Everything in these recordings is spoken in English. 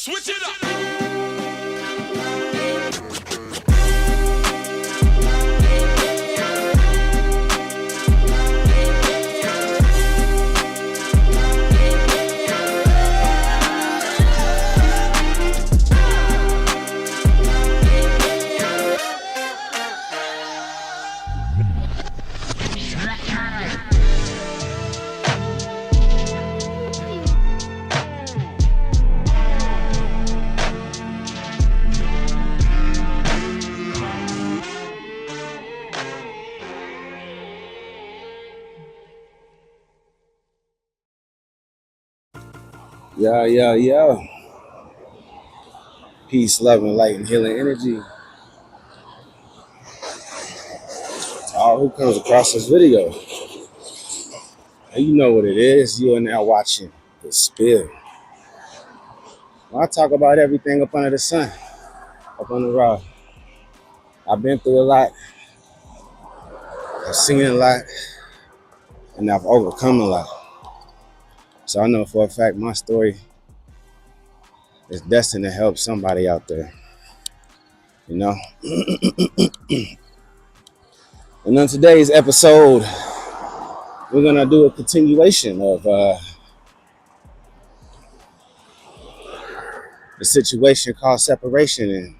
Switch it up. Yeah. Peace, love, and light and healing energy to all who comes across this video. And you know what it is. You are now watching The Spill. When I talk about everything up under the sun, up on the raw. I've been through a lot. I've seen a lot. And I've overcome a lot. So I know for a fact my story is destined to help somebody out there. You know? And on today's episode, we're going to do a continuation of the situation called separation and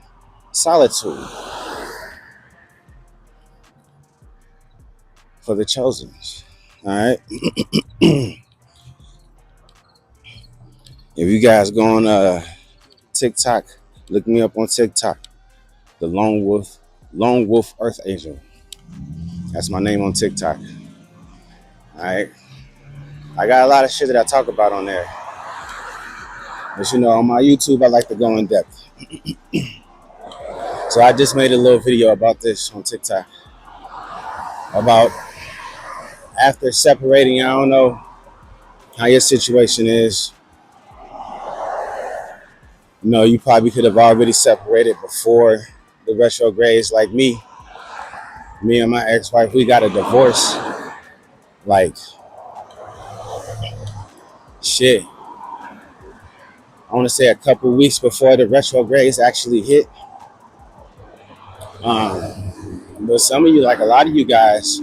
solitude for the chosen. All right. If you guys go on TikTok, look me up on TikTok, the Lone Wolf Earth Angel. That's my name on TikTok. All right. I got a lot of shit that I talk about on there. But you know, on my YouTube, I like to go in depth. So I just made a little video about this on TikTok. About after separating, I don't know how your situation is. You know, you probably could have already separated before the retrogrades. Like me and my ex-wife, we got a divorce. Like, shit. I want to say a couple weeks before the retrogrades actually hit. But some of you, like a lot of you guys,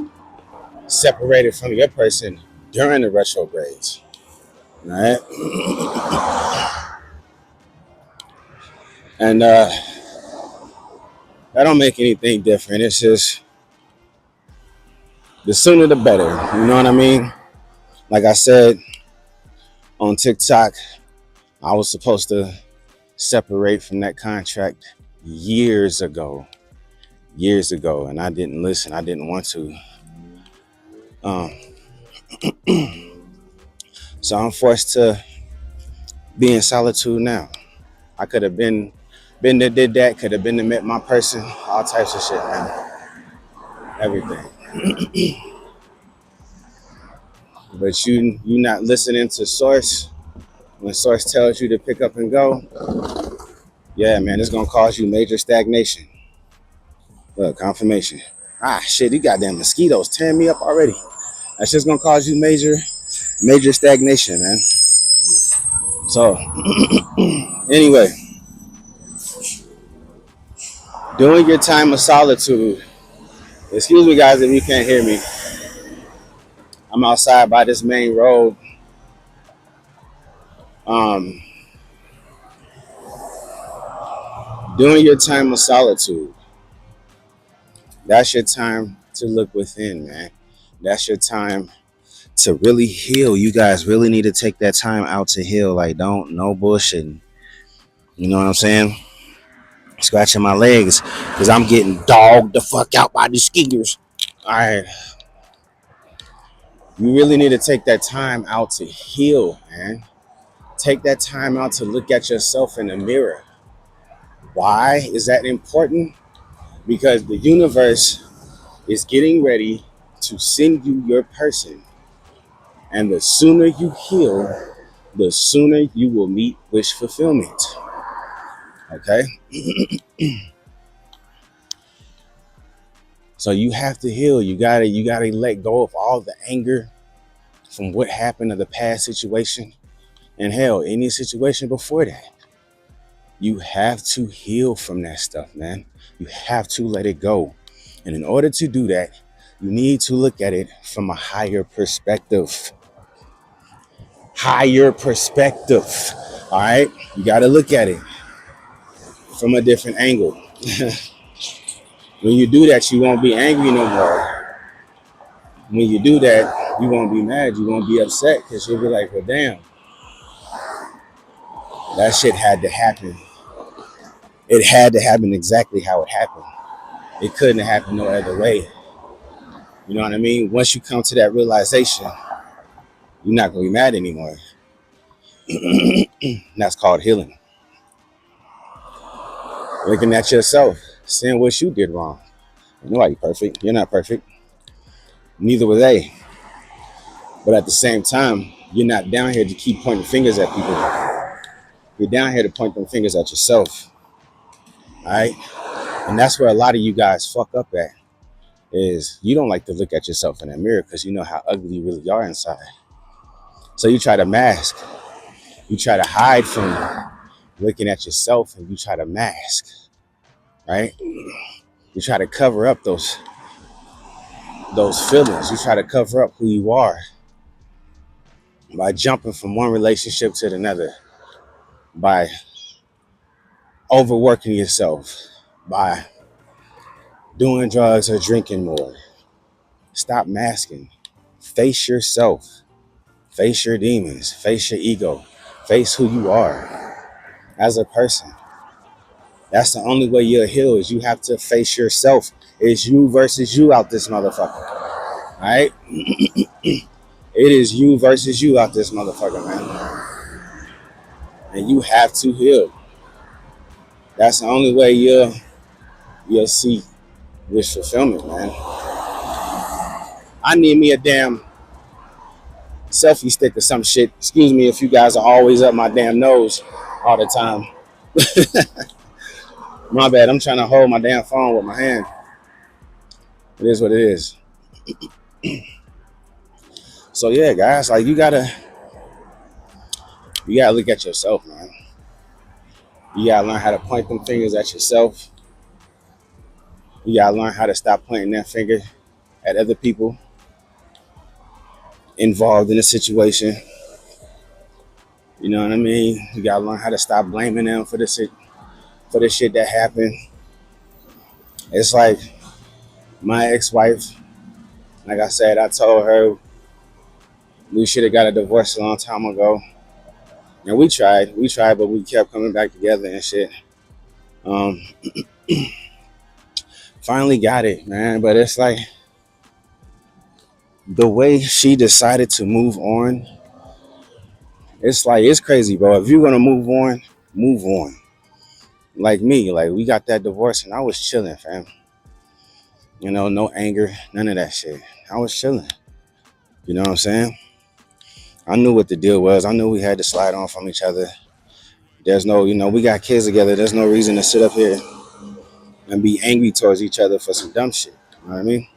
separated from your person during the retrogrades. All right? And that don't make anything different. It's just the sooner the better. You know what I mean? Like I said on TikTok, I was supposed to separate from that contract years ago, and I didn't listen. I didn't want to. So I'm forced to be in solitude now. I could have been that did that, could have been to met my person, all types of shit, man. Everything. But you not listening to Source. When Source tells you to pick up and go, yeah, man, it's gonna cause you major stagnation. Look, confirmation. Shit, these goddamn mosquitoes tearing me up already. That's just gonna cause you major stagnation, man. So, anyway, during your time of solitude, excuse me, guys, if you can't hear me. I'm outside by this main road. During your time of solitude, that's your time to look within, man. That's your time to really heal. You guys really need to take that time out to heal. Like, no bullshitting. You know what I'm saying? Scratching my legs because I'm getting dogged the fuck out by these skiers. All right. You really need to take that time out to heal, man. Take that time out to look at yourself in the mirror. Why is that important? Because the universe is getting ready to send you your person. And the sooner you heal, the sooner you will meet wish fulfillment. Okay? So you have to heal. You gotta let go of all the anger from what happened to the past situation. And hell, any situation before that. You have to heal from that stuff, man. You have to let it go. And in order to do that, you need to look at it from a higher perspective. Higher perspective. All right? You got to look at it from a different angle. When you do that, you won't be angry no more. When you do that, you won't be mad. You won't be upset because you'll be like, well, damn, that shit had to happen. It had to happen exactly how it happened. It couldn't have happened no other way. You know what I mean? Once you come to that realization, you're not going to be mad anymore. And that's called healing. Looking at yourself, seeing what you did wrong. Nobody perfect. You're not perfect. Neither were they. But at the same time, you're not down here to keep pointing fingers at people. You're down here to point them fingers at yourself. All right? And that's where a lot of you guys fuck up at, is you don't like to look at yourself in the mirror because you know how ugly you really are inside. So you try to mask. You try to hide from looking at yourself, and you try to mask, right? You try to cover up those feelings. You try to cover up who you are by jumping from one relationship to another, by overworking yourself, by doing drugs or drinking more. Stop masking. Face yourself. Face your demons. Face your ego. Face who you are as a person. That's the only way you'll heal, is you have to face yourself. It's you versus you out this motherfucker. All right? It is you versus you out this motherfucker, man. And you have to heal. That's the only way you'll see wish fulfillment, man. I need me a damn selfie stick or some shit. Excuse me if you guys are always up my damn nose all the time. My bad. I'm trying to hold my damn phone with my hand. It is what it is. So yeah, guys, like you gotta look at yourself, man. You gotta learn how to point them fingers at yourself. You gotta learn how to stop pointing that finger at other people involved in a situation. You know what I mean? You gotta learn how to stop blaming them for the shit that happened. It's like my ex-wife. Like I said, I told her we should have got a divorce a long time ago, and we tried, but we kept coming back together and shit. Um, Finally got it, man. But it's like the way she decided to move on. It's like, it's crazy, bro. If you're gonna move on, move on. Like me, like we got that divorce and I was chilling, fam. You know, no anger, none of that shit. I was chilling. You know what I'm saying? I knew what the deal was. I knew we had to slide on from each other. There's no, we got kids together. There's no reason to sit up here and be angry towards each other for some dumb shit. You know what I mean?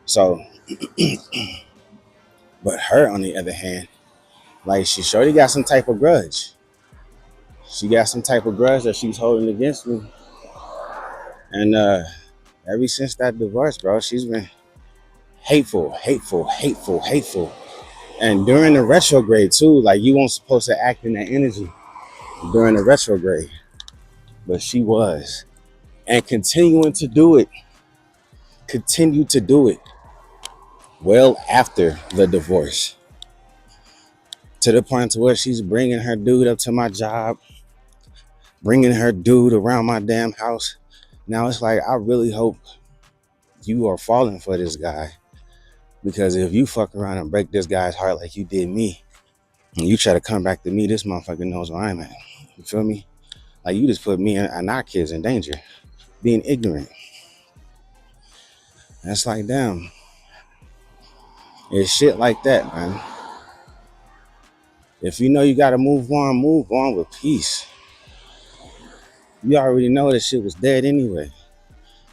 So, but her, on the other hand, like she surely got some type of grudge. She got some type of grudge that she's holding against me. And ever since that divorce, bro, she's been hateful, hateful, hateful, hateful. And during the retrograde too, like you weren't supposed to act in that energy during the retrograde. But she was. And continuing to do it. Continue to do it. Well after the divorce. To the point to where she's bringing her dude up to my job. Bringing her dude around my damn house. Now it's like, I really hope you are falling for this guy. Because if you fuck around and break this guy's heart like you did me, and you try to come back to me, this motherfucker knows where I'm at. You feel me? Like you just put me and our kids in danger. Being ignorant. That's like, damn. It's shit like that, man. If you know you gotta move on with peace. You already know this shit was dead anyway.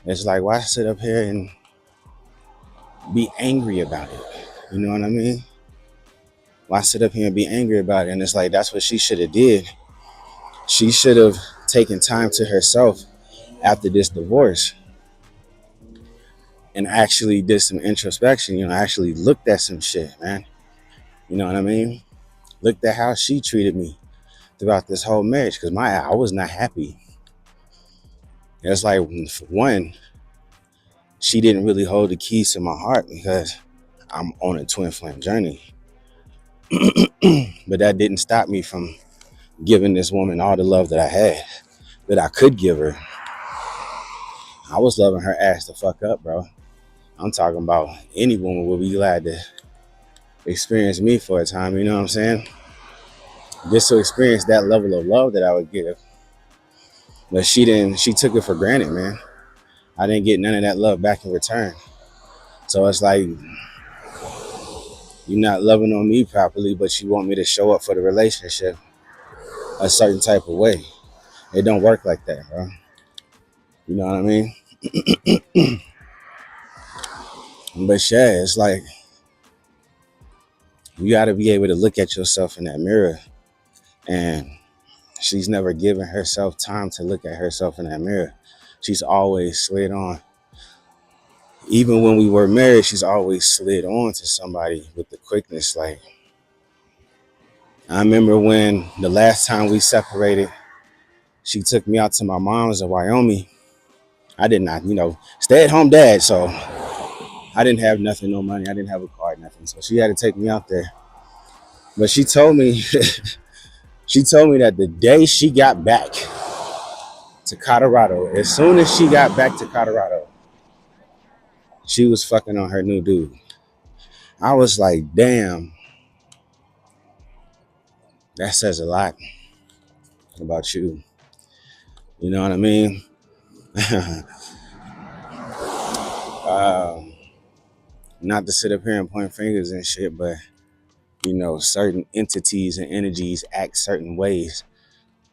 It's like, why sit up here and be angry about it? You know what I mean? Why sit up here and be angry about it? And it's like, that's what she should have did. She should have taken time to herself after this divorce and actually did some introspection, actually looked at some shit, man. You know what I mean? Looked at how she treated me throughout this whole marriage, because I was not happy. It's like, for one, she didn't really hold the keys to my heart because I'm on a twin flame journey. But that didn't stop me from giving this woman all the love that I had, that I could give her. I was loving her ass the fuck up, bro. I'm talking about any woman would be glad to experience me for a time, you know what I'm saying? Just to experience that level of love that I would give. But she took it for granted, man. I didn't get none of that love back in return. So it's like, you're not loving on me properly, but you want me to show up for the relationship a certain type of way. It don't work like that, bro. You know what I mean? But yeah, it's like, you got to be able to look at yourself in that mirror. And she's never given herself time to look at herself in that mirror. She's always slid on. Even when we were married, she's always slid on to somebody with the quickness. Like, I remember when the last time we separated, she took me out to my mom's in Wyoming. I did not, stay at home dad. So I didn't have nothing, no money. I didn't have a car, nothing. So she had to take me out there. But she told me, she told me that the day she got back to Colorado, as soon as she got back to Colorado, she was fucking on her new dude. I was like, damn, that says a lot about you. You know what I mean? Not to sit up here and point fingers and shit, but certain entities and energies act certain ways.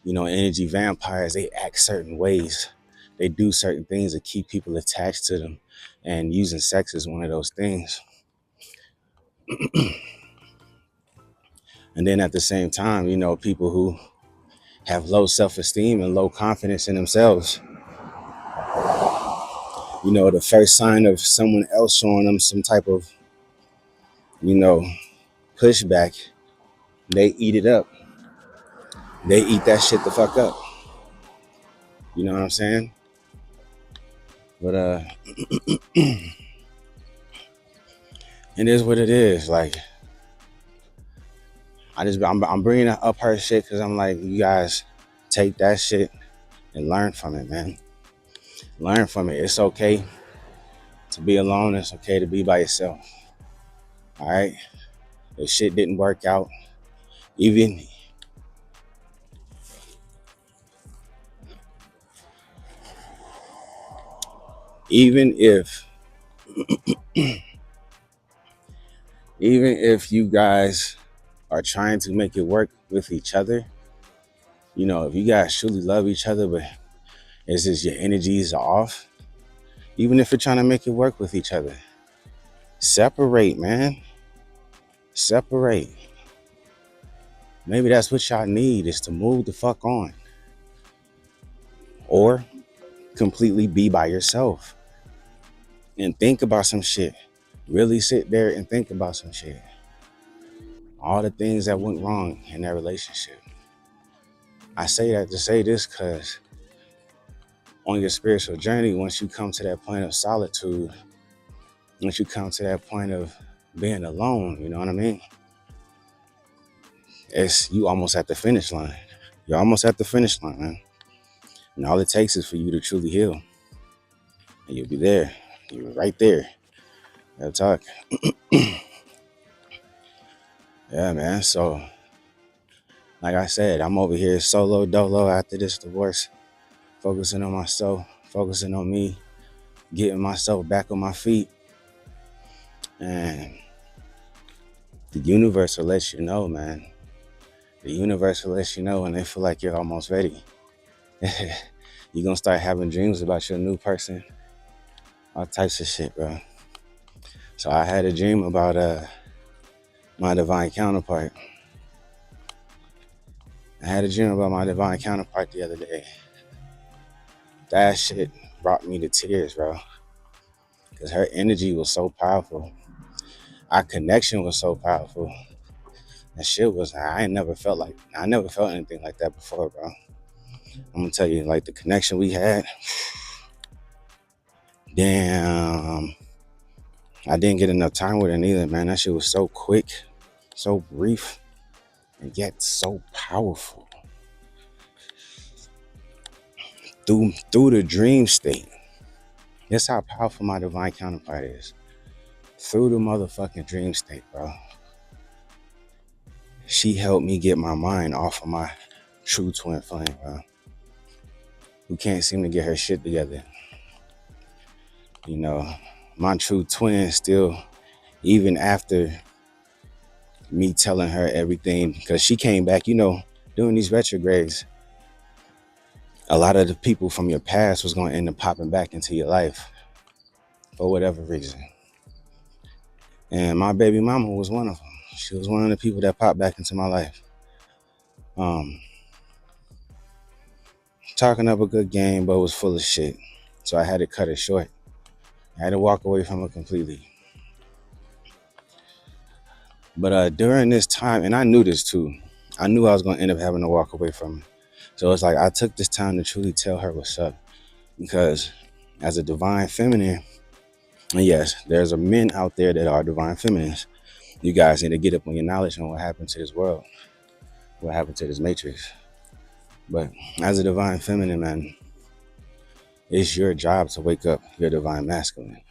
Energy vampires, they act certain ways. They do certain things to keep people attached to them. And using sex is one of those things. And then at the same time, people who have low self-esteem and low confidence in themselves, the first sign of someone else showing them some type of, pushback, they eat it up. They eat that shit the fuck up. You know what I'm saying? But it is what it is. Like, I'm bringing up her shit because I'm like, you guys take that shit and learn from it, man. Learn from it. It's okay to be alone. It's okay to be by yourself. All right. If shit didn't work out, even if you guys are trying to make it work with each other, if you guys truly love each other, but it's just your energies are off, even if you're trying to make it work with each other, separate, man. Separate. Maybe that's what y'all need, is to move the fuck on. Or completely be by yourself and think about some shit. Really sit there and think about some shit. All the things that went wrong in that relationship. I say that to say this because on your spiritual journey, once you come to that point of solitude, once you come to that point of being alone, you know what I mean? You almost at the finish line. You're almost at the finish line, man. And all it takes is for you to truly heal. And you'll be there. You're right there. Real talk. Yeah, man. So, like I said, I'm over here solo dolo after this divorce, focusing on myself, focusing on me, getting myself back on my feet. And the universe will let you know, man. The universe will let you know when they feel like you're almost ready. You're going to start having dreams about your new person. All types of shit, bro. So I had a dream about my divine counterpart. I had a dream about my divine counterpart the other day. That shit brought me to tears, bro. Because her energy was so powerful. Our connection was so powerful. That shit was, I never felt anything like that before, bro. I'm gonna tell you, like the connection we had, damn. I didn't get enough time with her neither, man. That shit was so quick, so brief, and yet so powerful. Through the dream state. That's how powerful my divine counterpart is. Through the motherfucking dream state, bro. She helped me get my mind off of my true twin flame, bro. Who can't seem to get her shit together. You know, my true twin still, even after me telling her everything, because she came back, doing these retrogrades, a lot of the people from your past was going to end up popping back into your life for whatever reason. And my baby mama was one of them. She was one of the people that popped back into my life. Talking up a good game, but was full of shit. So I had to cut it short. I had to walk away from her completely. But during this time, and I knew this too, I knew I was going to end up having to walk away from her. So it's like I took this time to truly tell her what's up. Because as a divine feminine, and yes, there's a men out there that are divine feminines. You guys need to get up on your knowledge on what happened to this world, what happened to this matrix. But as a divine feminine, man, it's your job to wake up your divine masculine.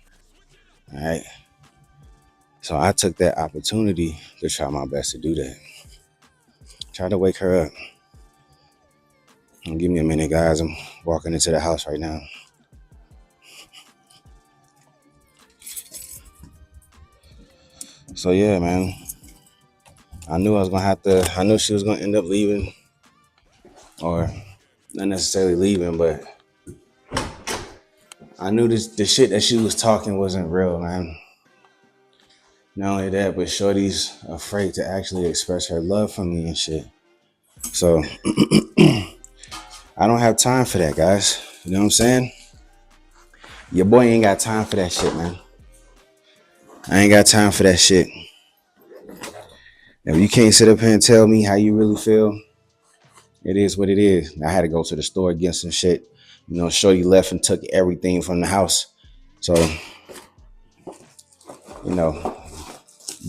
All right. So I took that opportunity to try my best to do that. Try to wake her up. Give me a minute, guys. I'm walking into the house right now. So yeah, man. I knew she was gonna end up leaving. Or not necessarily leaving, but I knew the shit that she was talking wasn't real, man. Not only that, but Shorty's afraid to actually express her love for me and shit. So I don't have time for that, guys. You know what I'm saying? Your boy ain't got time for that shit, man. I ain't got time for that shit. If you can't sit up here and tell me how you really feel, it is what it is. I had to go to the store, get some shit. Shorty left and took everything from the house. So,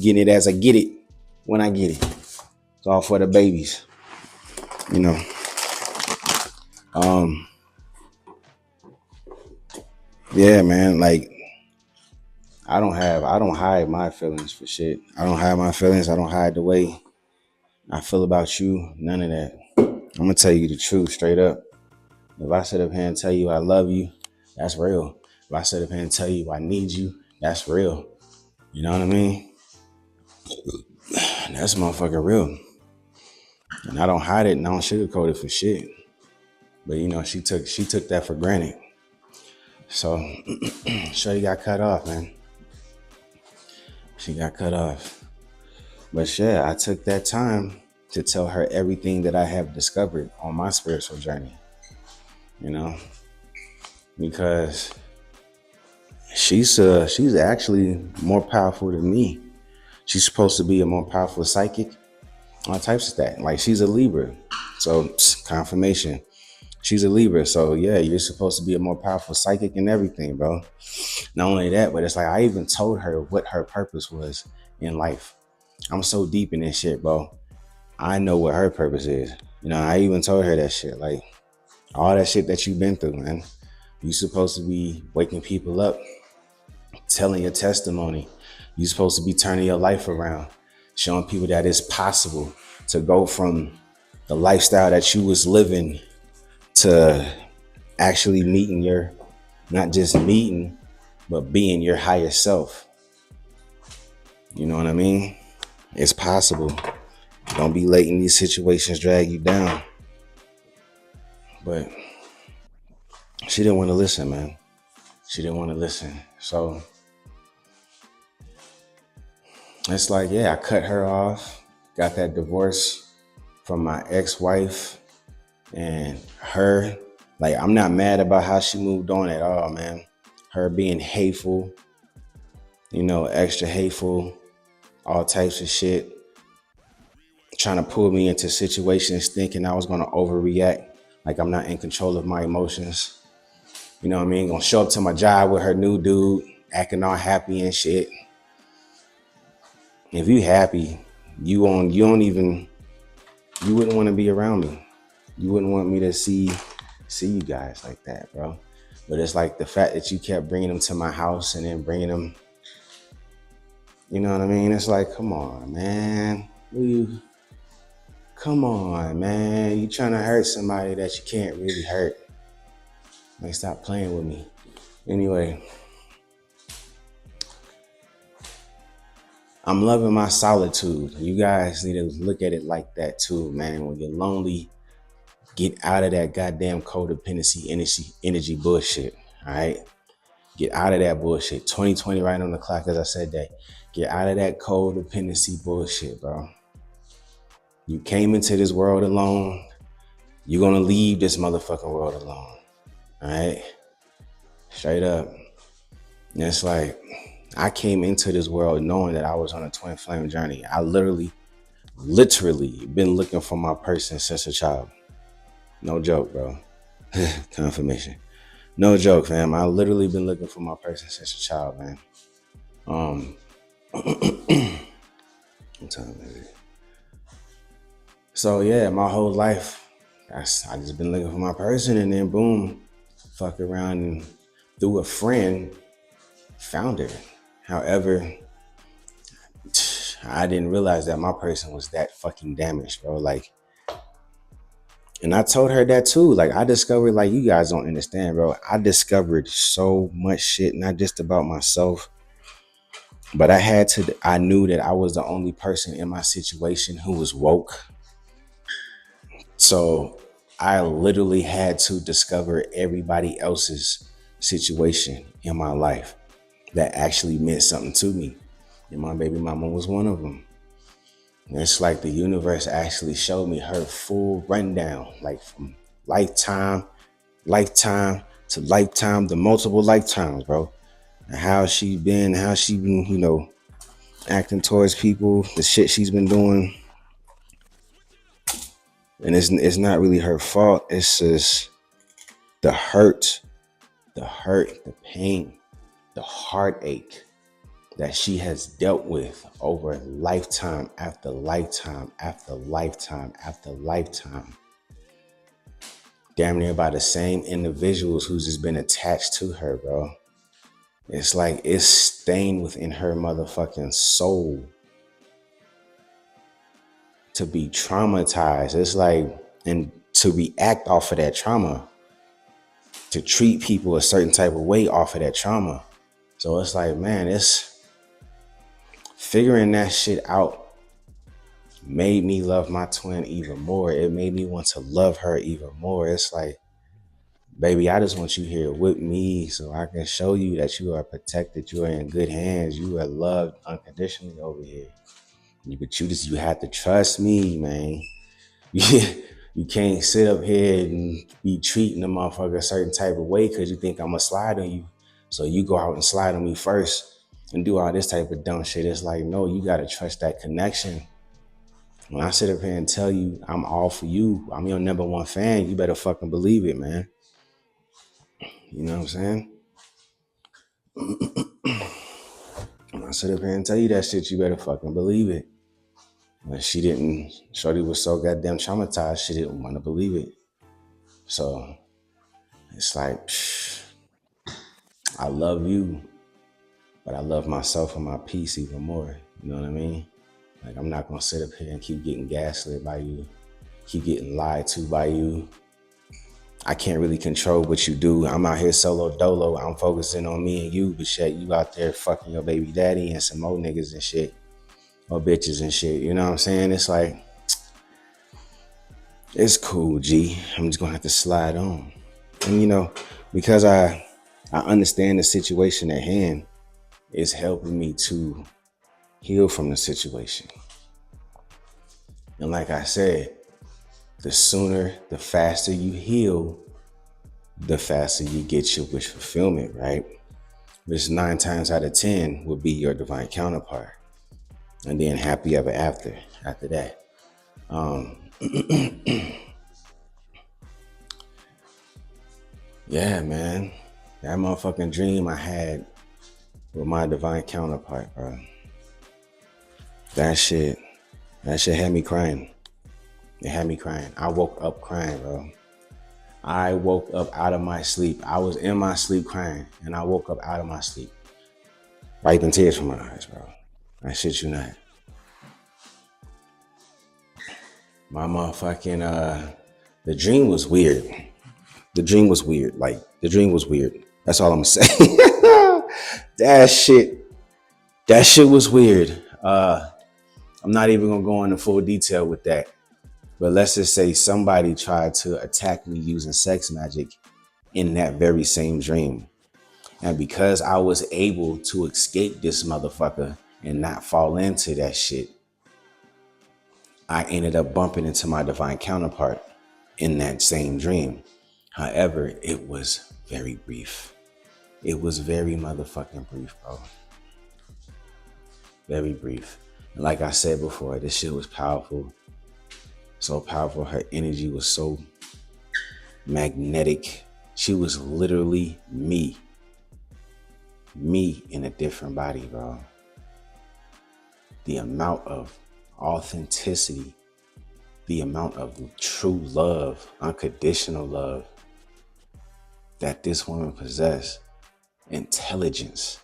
getting it as I get it when I get it. It's all for the babies. Yeah, man, like I don't hide my feelings for shit. I don't hide my feelings. I don't hide the way I feel about you. None of that. I'm gonna tell you the truth straight up. If I sit up here and tell you I love you, that's real. If I sit up here and tell you I need you, that's real. You know what I mean? That's motherfucking real. And I don't hide it and I don't sugarcoat it for shit. But she took that for granted. So Shorty got cut off, man. She got cut off. But yeah, I took that time to tell her everything that I have discovered on my spiritual journey. Because she's actually more powerful than me. She's supposed to be a more powerful psychic. All types of that. Like she's a Libra. So confirmation. She's a Libra. So yeah, you're supposed to be a more powerful psychic and everything, bro. Not only that, but it's like I even told her what her purpose was in life. I'm so deep in this shit, bro. I know what her purpose is. I even told her that shit. Like all that shit that you've been through, man. You supposed to be waking people up, telling your testimony. You supposed to be turning your life around, showing people that it's possible to go from the lifestyle that you was living to actually meeting not just meeting, but being your higher self. You know what I mean? It's possible. Don't be letting these situations drag you down. But she didn't want to listen, man. She didn't want to listen. So it's like, yeah, I cut her off, got that divorce from my ex-wife and her. Like, I'm not mad about how she moved on at all, man. Her being hateful, extra hateful, all types of shit, trying to pull me into situations thinking I was going to overreact, like I'm not in control of my emotions. You know what I mean? Gonna show up to my job with her new dude, acting all happy and shit. If you happy, you wouldn't want to be around me. You wouldn't want me to see you guys like that, bro. But it's like the fact that you kept bringing them to my house and then bringing them, you know what I mean? It's like, come on, man. Come on, man. You trying to hurt somebody that you can't really hurt. Like, stop playing with me. Anyway, I'm loving my solitude. You guys need to look at it like that too, man. When you're lonely, get out of that goddamn codependency energy bullshit. All right. Get out of that bullshit. 2020 right on the clock, as I said that. Get out of that codependency bullshit, bro. You came into this world alone. You're gonna leave this motherfucking world alone. All right. Straight up. And it's like, I came into this world knowing that I was on a twin flame journey. I literally been looking for my person since a child. No joke, bro. Confirmation. No joke, fam. I literally been looking for my person since a child, man. What time is it? So yeah, my whole life, I just been looking for my person, and then boom, fuck around and through a friend, found her. However, I didn't realize that my person was that fucking damaged, bro. Like, and I told her that too. Like, I discovered, like, you guys don't understand, bro. I discovered so much shit, not just about myself, but I knew that I was the only person in my situation who was woke. So I literally had to discover everybody else's situation in my life that actually meant something to me. And my baby mama was one of them. And it's like the universe actually showed me her full rundown, like from lifetime to lifetime, the multiple lifetimes, bro. And how she been, acting towards people, the shit she's been doing. And it's not really her fault. It's just the hurt, the pain, the heartache that she has dealt with over lifetime after lifetime after lifetime after lifetime. Damn near by the same individuals who's just been attached to her, bro. It's like it's stained within her motherfucking soul to be traumatized. It's like, and to react off of that trauma, to treat people a certain type of way off of that trauma. So it's like, man, it's figuring that shit out made me love my twin even more. It made me want to love her even more. It's like, baby, I just want you here with me so I can show you that you are protected, you are in good hands, you are loved unconditionally over here. But you have to trust me, man. You can't sit up here and be treating a motherfucker a certain type of way because you think I'm gonna slide on you. So you go out and slide on me first and do all this type of dumb shit. It's like, no, you gotta trust that connection. When I sit up here and tell you I'm all for you, I'm your number one fan, you better fucking believe it, man. You know what I'm saying? When I sit up here and tell you that shit, you better fucking believe it. But Shorty was so goddamn traumatized, she didn't want to believe it. So it's like, I love you, but I love myself and my peace even more. You know what I mean? Like, I'm not gonna sit up here and keep getting gaslit by you, keep getting lied to by you. I can't really control what you do. I'm out here solo dolo. I'm focusing on me and you, but shit, you out there fucking your baby daddy and some more niggas and shit, or bitches and shit. You know what I'm saying? It's like, it's cool, G. I'm just gonna have to slide on. And because I understand the situation at hand, it's helping me to heal from the situation. And like I said, The sooner, the faster you heal, the faster you get your wish fulfillment, right? Which 9 times out of 10 will be your divine counterpart. And then happy ever after that. Yeah, man. That motherfucking dream I had with my divine counterpart, bro. That shit, that shit had me crying. It had me crying. I woke up crying, bro. I woke up out of my sleep. I was in my sleep crying, and I woke up out of my sleep, wiping tears from my eyes, bro. I shit you not. My motherfucking the dream was weird. The dream was weird. Like the dream was weird. That's all I'm saying. that shit was weird. I'm not even gonna go into full detail with that. But let's just say somebody tried to attack me using sex magic in that very same dream. And because I was able to escape this motherfucker and not fall into that shit, I ended up bumping into my divine counterpart in that same dream. However, it was very brief. It was very motherfucking brief, bro. Very brief. And like I said before, this shit was powerful. So powerful. Her energy was so magnetic. She was literally me. Me in a different body, bro. The amount of authenticity, the amount of true love, unconditional love that this woman possessed, intelligence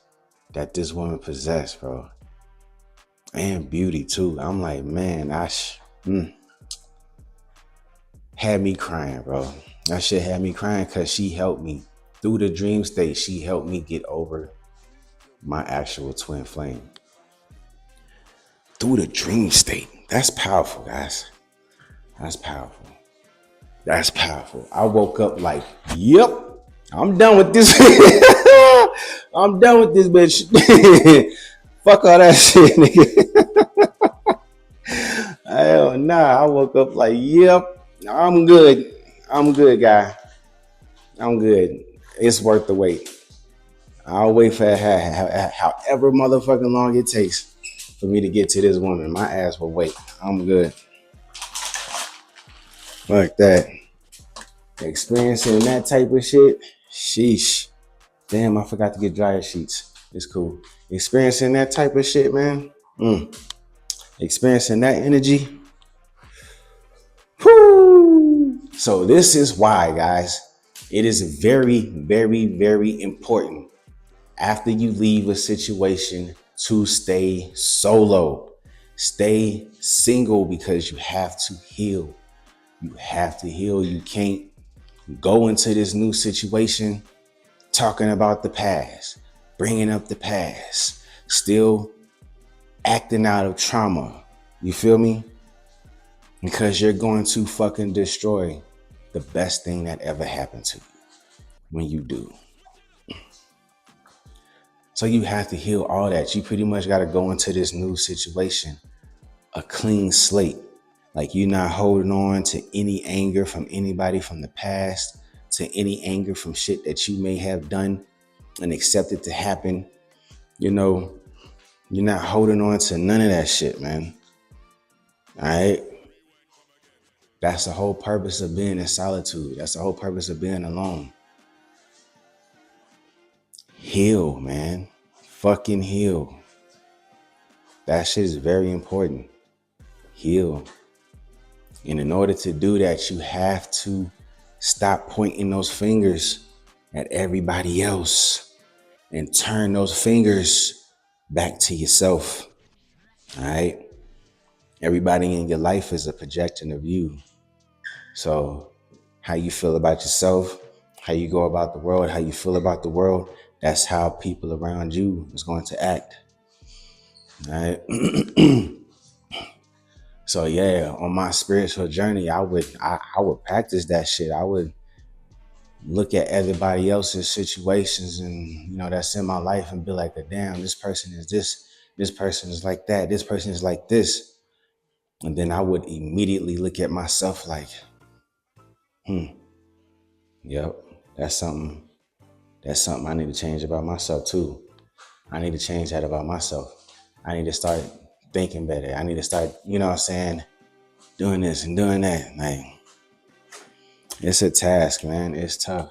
that this woman possessed, bro, and beauty too. I'm like, man, had me crying, bro. That shit had me crying because she helped me through the dream state. She helped me get over my actual twin flame through the dream state. That's powerful, guys. That's powerful. That's powerful. I woke up like, yep, I'm done with this. I'm done with this bitch. Fuck all that shit, nigga. Hell nah. I woke up like, yep, I'm good. I'm good, guy. I'm good. It's worth the wait. I'll wait for however motherfucking long it takes for me to get to this woman. My ass will wait. I'm good. Like that. Experiencing that type of shit. Sheesh. Damn, I forgot to get dryer sheets. It's cool. Experiencing that type of shit, man. Experiencing that energy. Whoo. So this is why, guys, it is very, very, very important after you leave a situation to stay solo. Stay single because you have to heal. You have to heal. You can't go into this new situation talking about the past, bringing up the past, still acting out of trauma. You feel me? Because you're going to fucking destroy the best thing that ever happened to you when you do. So you have to heal all that. You pretty much got to go into this new situation a clean slate. Like you're not holding on to any anger from anybody from the past, to any anger from shit that you may have done and accepted to happen. You know, you're not holding on to none of that shit, man. All right. That's the whole purpose of being in solitude. That's the whole purpose of being alone. Heal, man. Fucking heal. That shit is very important. Heal. And in order to do that, you have to stop pointing those fingers at everybody else and turn those fingers back to yourself. All right. Everybody in your life is a projection of you. So how you feel about yourself, how you go about the world, how you feel about the world, that's how people around you is going to act. All right. So yeah, on my spiritual journey, I would practice that shit. I would look at everybody else's situations and that's in my life and be like, damn, this person is this person is like that, this person is like this. And then I would immediately look at myself like, yep, that's something. That's something I need to change about myself too. I need to change that about myself. I need to start thinking better. I need to start, you know what I'm saying, doing this and doing that. Like, it's a task, man. It's tough.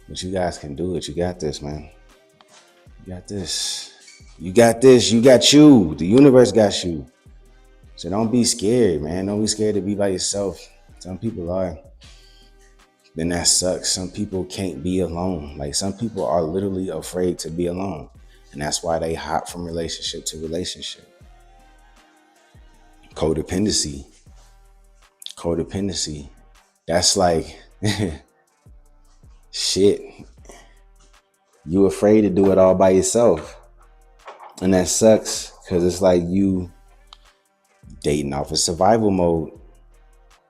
But you guys can do it. You got this, man. You got this. You got this. You got you. The universe got you. So don't be scared, man. Don't be scared to be by yourself. Some people are. Then that sucks. Some people can't be alone. Like, some people are literally afraid to be alone. And that's why they hop from relationship to relationship. Codependency. That's like, shit. You afraid to do it all by yourself. And that sucks because it's like you dating off of survival mode.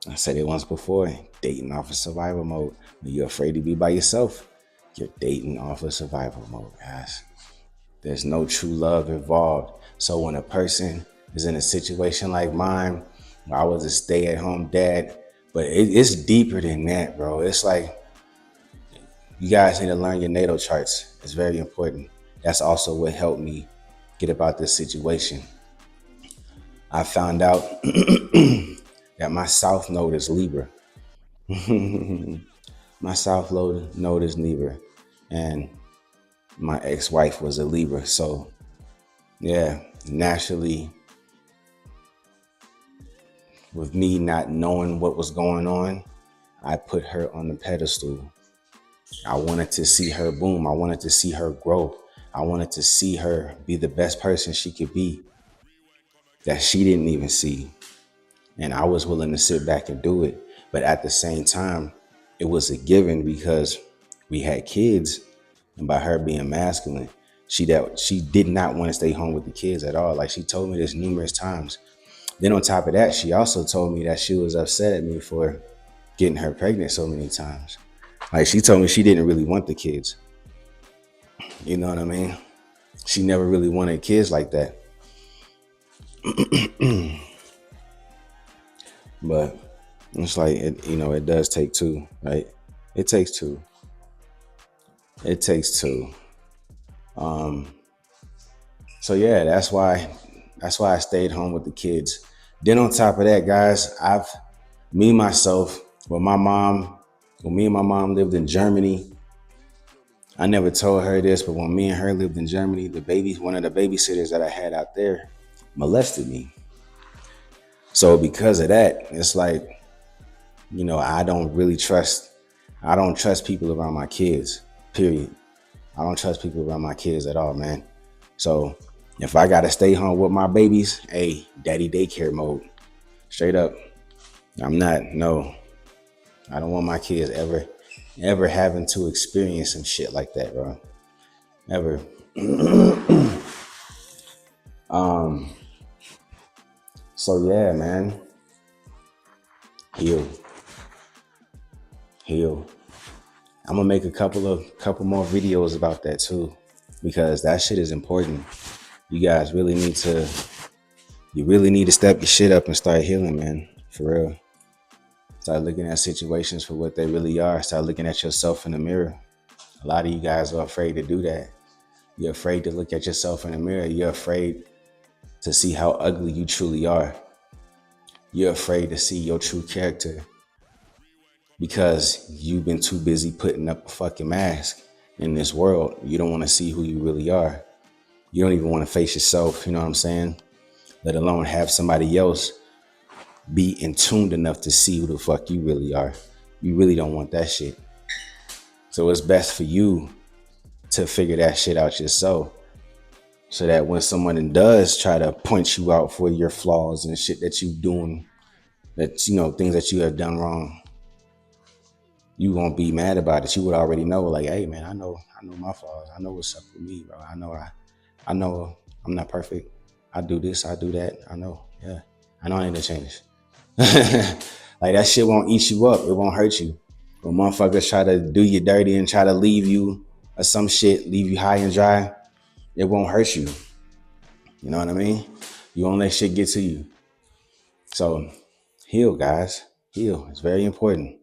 I said it once before, dating off of survival mode. When you're afraid to be by yourself, you're dating off of survival mode, guys. There's no true love involved. So when a person is in a situation like mine, where I was a stay-at-home dad, but it's deeper than that, bro. It's like, you guys need to learn your natal charts. It's very important. That's also what helped me get about this situation. I found out that my South Node is Libra. My South Node is Libra. And my ex-wife was a Libra. So, yeah, naturally, with me not knowing what was going on, I put her on the pedestal. I wanted to see her boom. I wanted to see her grow. I wanted to see her be the best person she could be that she didn't even see. And I was willing to sit back and do it. But at the same time, it was a given because we had kids. And by her being masculine, she did not want to stay home with the kids at all. Like, she told me this numerous times. Then on top of that, she also told me that she was upset at me for getting her pregnant so many times. Like, she told me she didn't really want the kids. You know what I mean? She never really wanted kids like that. But it's like, it does take two, right? It takes two. So yeah, that's why I stayed home with the kids. Then on top of that, guys, when me and my mom lived in Germany, I never told her this, but when me and her lived in Germany, one of the babysitters that I had out there molested me. So because of that, it's like, I don't trust people around my kids, period. I don't trust people around my kids at all, man. So if I got to stay home with my babies, hey, daddy daycare mode, straight up. I don't want my kids ever having to experience some shit like that, bro. Ever. So yeah, man. Heal. I'm gonna make a couple more videos about that too, because that shit is important. You guys really need to step your shit up and start healing, man. For real. Start looking at situations for what they really are. Start looking at yourself in the mirror. A lot of you guys are afraid to do that. You're afraid to look at yourself in the mirror. You're afraid to see how ugly you truly are. You're afraid to see your true character because you've been too busy putting up a fucking mask in this world. You don't want to see who you really are. You don't even want to face yourself, you know what I'm saying? Let alone have somebody else be in tuned enough to see who the fuck you really are. You really don't want that shit. So it's best for you to figure that shit out yourself, so that when someone does try to point you out for your flaws and shit that you doing, that, things that you have done wrong, you won't be mad about it. You would already know, like, hey man, I know my flaws. I know what's up with me, bro. I know I'm not perfect. I do this, I do that. I know I need to change. Like, that shit won't eat you up. It won't hurt you. When motherfuckers try to do you dirty and try to leave you or some shit, leave you high and dry, it won't hurt you. You know what I mean? You won't let shit get to you. So heal, guys. Heal. It's very important.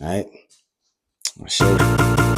All right. I'll show you.